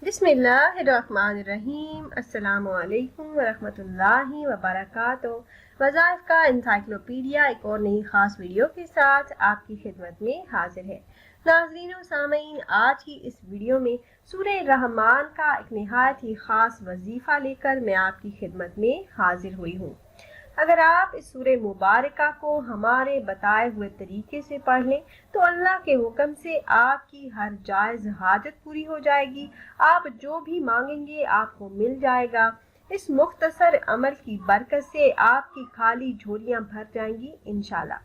بسم اللہ الرحمن الرحیم۔ السلام علیکم ورحمۃ اللہ وبرکاتہ۔ وظائف کا انسائکلوپیڈیا ایک اور نئی خاص ویڈیو کے ساتھ آپ کی خدمت میں حاضر ہے۔ ناظرین و سامعین، آج کی اس ویڈیو میں سورہ رحمان کا ایک نہایت ہی خاص وظیفہ لے کر میں آپ کی خدمت میں حاضر ہوئی ہوں۔ اگر آپ اس سورہ مبارکہ کو ہمارے بتائے ہوئے طریقے سے پڑھ لیں تو اللہ کے حکم سے آپ کی ہر جائز حاجت پوری ہو جائے گی۔ آپ جو بھی مانگیں گے آپ کو مل جائے گا۔ اس مختصر عمل کی برکت سے آپ کی خالی جھولیاں بھر جائیں گی انشاءاللہ۔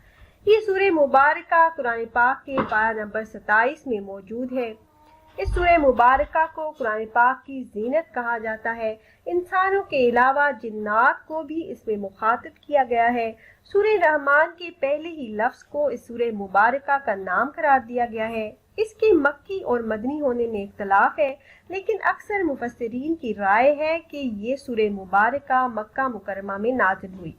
یہ سورہ مبارکہ قرآن پاک کے پارہ نمبر 27 میں موجود ہے۔ اس سورہ مبارکہ کو قرآن پاک کی زینت کہا جاتا ہے۔ انسانوں کے علاوہ جنات کو بھی اس میں مخاطب کیا گیا ہے۔ سورہ رحمان کے پہلے ہی لفظ کو اس سورہ مبارکہ کا نام قرار دیا گیا ہے۔ اس کے مکی اور مدنی ہونے میں اختلاف ہے، لیکن اکثر مفسرین کی رائے ہے کہ یہ سورہ مبارکہ مکہ مکرمہ میں نازل ہوئی۔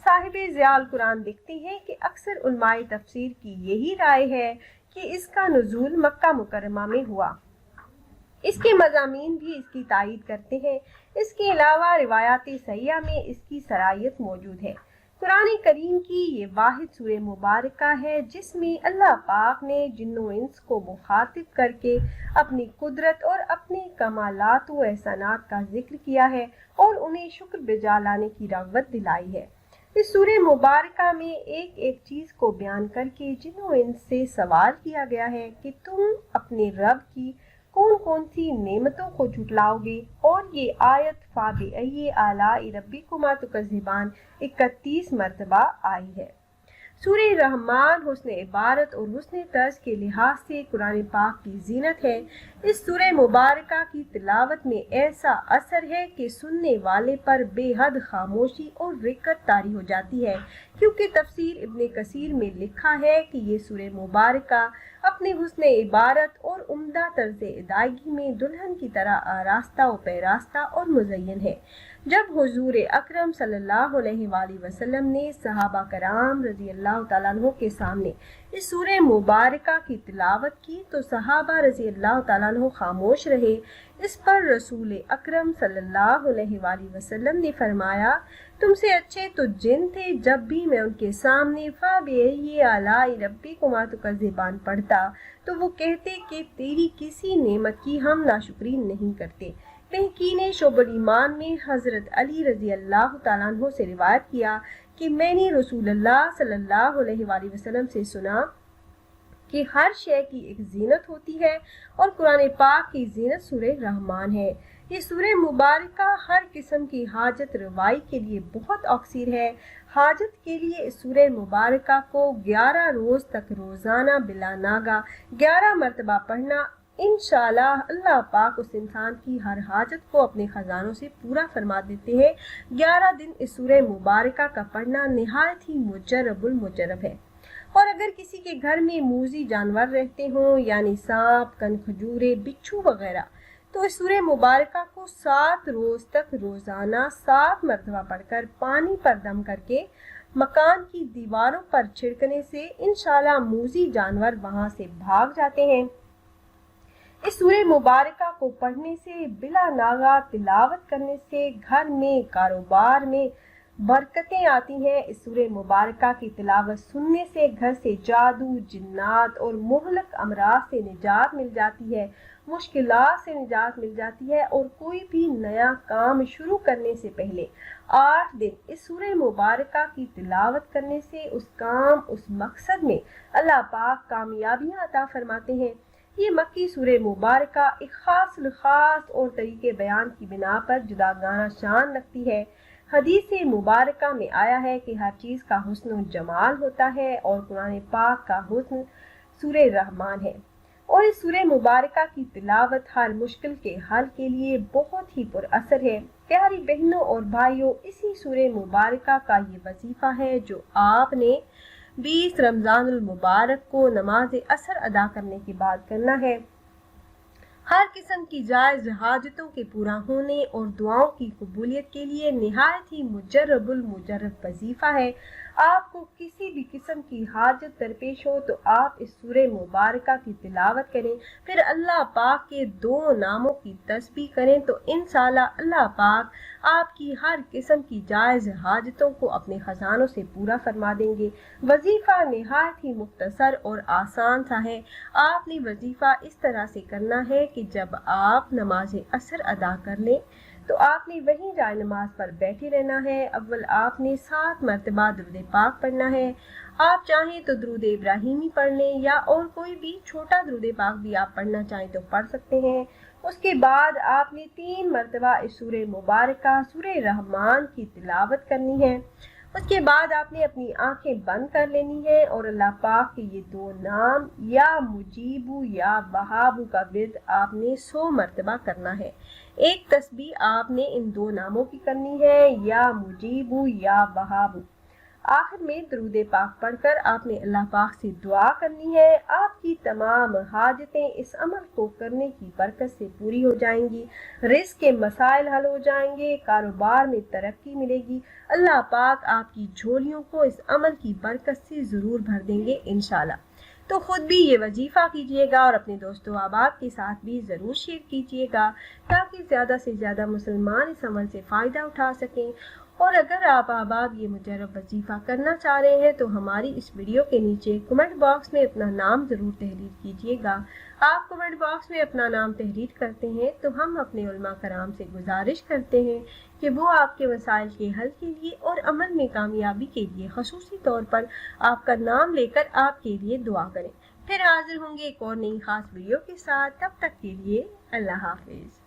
صاحب ضیاء القرآن لکھتے ہیں کہ اکثر علماء تفسیر کی یہی رائے ہے کہ اس کا نزول مکہ مکرمہ میں ہوا۔ اس کے مضامین بھی اس کی تائید کرتے ہیں۔ اس کے علاوہ روایات صحیحہ میں اس کی صراحت موجود ہے۔ قرآن کریم کی یہ واحد سورہ مبارکہ ہے جس میں اللہ پاک نے جن و انس کو مخاطب کر کے اپنی قدرت اور اپنے کمالات و احسانات کا ذکر کیا ہے اور انہیں شکر بجا لانے کی رغبت دلائی ہے۔ اس سورہ مبارکہ میں ایک ایک چیز کو بیان کر کے جن و انس سے سوال کیا گیا ہے کہ تم اپنے رب کی کون کون سی نعمتوں کو جھٹلاؤ گے، اور یہ آیت فَبِأَيِّ آلَاءِ رَبِّكُمَا تُكَذِّبَانِ 31 مرتبہ آئی ہے۔ سورہ رحمان حسن عبارت اور حسن طرز کے لحاظ سے قرآن پاک کی زینت ہے۔ اس سورہ مبارکہ کی تلاوت میں ایسا اثر ہے کہ سننے والے پر بے حد خاموشی اور رقت طاری ہو جاتی ہے، کیونکہ تفسیر ابن کثیر میں لکھا ہے کہ یہ سورہ مبارکہ اپنے حسن عبارت اور عمدہ طرز ادائیگی میں دلہن کی طرح آراستہ و پیراستہ اور مزین ہے۔ جب حضور اکرم صلی اللہ علیہ وآلہ وسلم نے صحابہ کرام رضی اللہ تعالیٰ عنہ کے سامنے اس سورہ مبارکہ کی تلاوت کی تو صحابہ رضی اللہ تعالیٰ عنہ خاموش رہے۔ اس پر رسول اکرم صلی اللہ علیہ وآلہ وسلم نے فرمایا، تم سے اچھے تو جن تھے جب بھی میں ان کے سامنے فَبِأَيِّ آلَاءِ رَبِّكُمَا تُكَذِّبَانِ پڑھتا تو وہ کہتے کہ تیری کسی نعمت کی ہم ناشکری نہیں کرتے۔ تحقین شعب الایمان میں حضرت علی رضی اللہ تعالیٰ عنہ سے روایت کیا کہ میں نے رسول اللہ صلی اللہ علیہ وآلہ وسلم سے سنا کہ ہر شے کی ایک زینت ہوتی ہے اور قرآن پاک کی زینت سورہ رحمان ہے۔ یہ سورہ مبارکہ ہر قسم کی حاجت روائی کے لیے بہت اکثر ہے۔ حاجت کے لیے اس سورہ مبارکہ کو 11 روز تک روزانہ بلا ناغہ 11 مرتبہ پڑھنا، انشاءاللہ اللہ پاک اس انسان کی ہر حاجت کو اپنے خزانوں سے پورا فرما دیتے ہیں۔ 11 دن اس سورہ مبارکہ کا پڑھنا نہایت ہی مجرب المجرب ہے۔ اور اگر کسی کے گھر میں موذی جانور رہتے ہوں یعنی سانپ، کن کھجورے، بچھو وغیرہ، تو اس سورہ مبارکہ کو 7 روز تک روزانہ 7 مرتبہ پڑھ کر پانی پر دم کر کے مکان کی دیواروں پر چھڑکنے سے انشاءاللہ موذی جانور وہاں سے بھاگ جاتے ہیں۔ اس سورہ مبارکہ کو پڑھنے سے، بلا ناغہ تلاوت کرنے سے گھر میں، کاروبار میں برکتیں آتی ہیں۔ اس سورہ مبارکہ کی تلاوت سننے سے گھر سے جادو، جنات اور مہلک امراض سے نجات مل جاتی ہے، مشکلات سے نجات مل جاتی ہے، اور کوئی بھی نیا کام شروع کرنے سے پہلے 8 دن اس سورہ مبارکہ کی تلاوت کرنے سے اس کام، اس مقصد میں اللہ پاک کامیابیاں عطا فرماتے ہیں۔ یہ مکی سورہ مبارکہ ایک خاص الخاص اور طریقے بیان کی بنا پر جداگانہ شان رکھتی ہے۔ حدیث مبارکہ میں آیا ہے کہ ہر چیز کا حسن و جمال ہوتا ہے اور قرآن پاک کا حسن سورہ رحمان ہے، اور اس سورہ مبارکہ کی تلاوت ہر مشکل کے حل کے لیے بہت ہی پر اثر ہے۔ پیاری بہنوں اور بھائیوں، اسی سورہ مبارکہ کا یہ وظیفہ ہے جو آپ نے 20 رمضان المبارک کو نماز عصر ادا کرنے کے بعد کرنا ہے۔ ہر قسم کی جائز حاجتوں کے پورا ہونے اور دعاؤں کی قبولیت کے لیے نہایت ہی مجرب المجرب وظیفہ ہے۔ آپ کو کسی بھی قسم کی حاجت درپیش ہو تو آپ اس سورہ مبارکہ کی تلاوت کریں، پھر اللہ پاک کے 2 ناموں کی تسبیح کریں تو انشاءاللہ اللہ پاک آپ کی ہر قسم کی جائز حاجتوں کو اپنے خزانوں سے پورا فرما دیں گے۔ وظیفہ نہایت ہی مختصر اور آسان سا ہے۔ آپ نے وظیفہ اس طرح سے کرنا ہے کہ جب آپ نماز عصر ادا کر لیں تو آپ نے وہیں جائے نماز پر بیٹھے رہنا ہے۔ اول آپ نے 7 مرتبہ درود پاک پڑھنا ہے۔ آپ چاہیں تو درود ابراہیمی پڑھ لیں یا اور کوئی بھی چھوٹا درود پاک بھی آپ پڑھنا چاہیں تو پڑھ سکتے ہیں۔ اس کے بعد آپ نے 3 مرتبہ اس سورہ مبارکہ سورہ رحمان کی تلاوت کرنی ہے۔ اس کے بعد آپ نے اپنی آنکھیں بند کر لینی ہے اور اللہ پاک کے یہ 2 نام یا مجیبو یا وہابو کا ورد آپ نے 100 مرتبہ کرنا ہے۔ ایک تسبیح آپ نے ان 2 ناموں کی کرنی ہے، یا مجیبو یا وہابو۔ آخر میں درود پاک پڑھ کر آپ نے اللہ پاک سے دعا کرنی ہے۔ آپ کی تمام حاجتیں اس عمل کو کرنے کی برکت سے پوری ہو جائیں گی، رزق کے مسائل حل ہو جائیں گے، کاروبار میں ترقی ملے گی۔ اللہ پاک آپ کی جھولیوں کو اس عمل کی برکت سے ضرور بھر دیں گے انشاءاللہ۔ تو خود بھی یہ وظیفہ کیجیے گا اور اپنے دوست و احباب کے ساتھ بھی ضرور شیئر کیجیے گا تاکہ زیادہ سے زیادہ مسلمان اس عمل سے فائدہ اٹھا سکیں۔ اور اگر آپ احباب یہ مجرب وظیفہ کرنا چاہ رہے ہیں تو ہماری اس ویڈیو کے نیچے کمنٹ باکس میں اپنا نام ضرور تحریر کیجیے گا۔ آپ کمنٹ باکس میں اپنا نام تحریر کرتے ہیں تو ہم اپنے علماء کرام سے گزارش کرتے ہیں کہ وہ آپ کے مسائل کے حل کے لیے اور عمل میں کامیابی کے لیے خصوصی طور پر آپ کا نام لے کر آپ کے لیے دعا کریں۔ پھر حاضر ہوں گے ایک اور نئی خاص ویڈیو کے ساتھ، تب تک کے لیے اللہ حافظ۔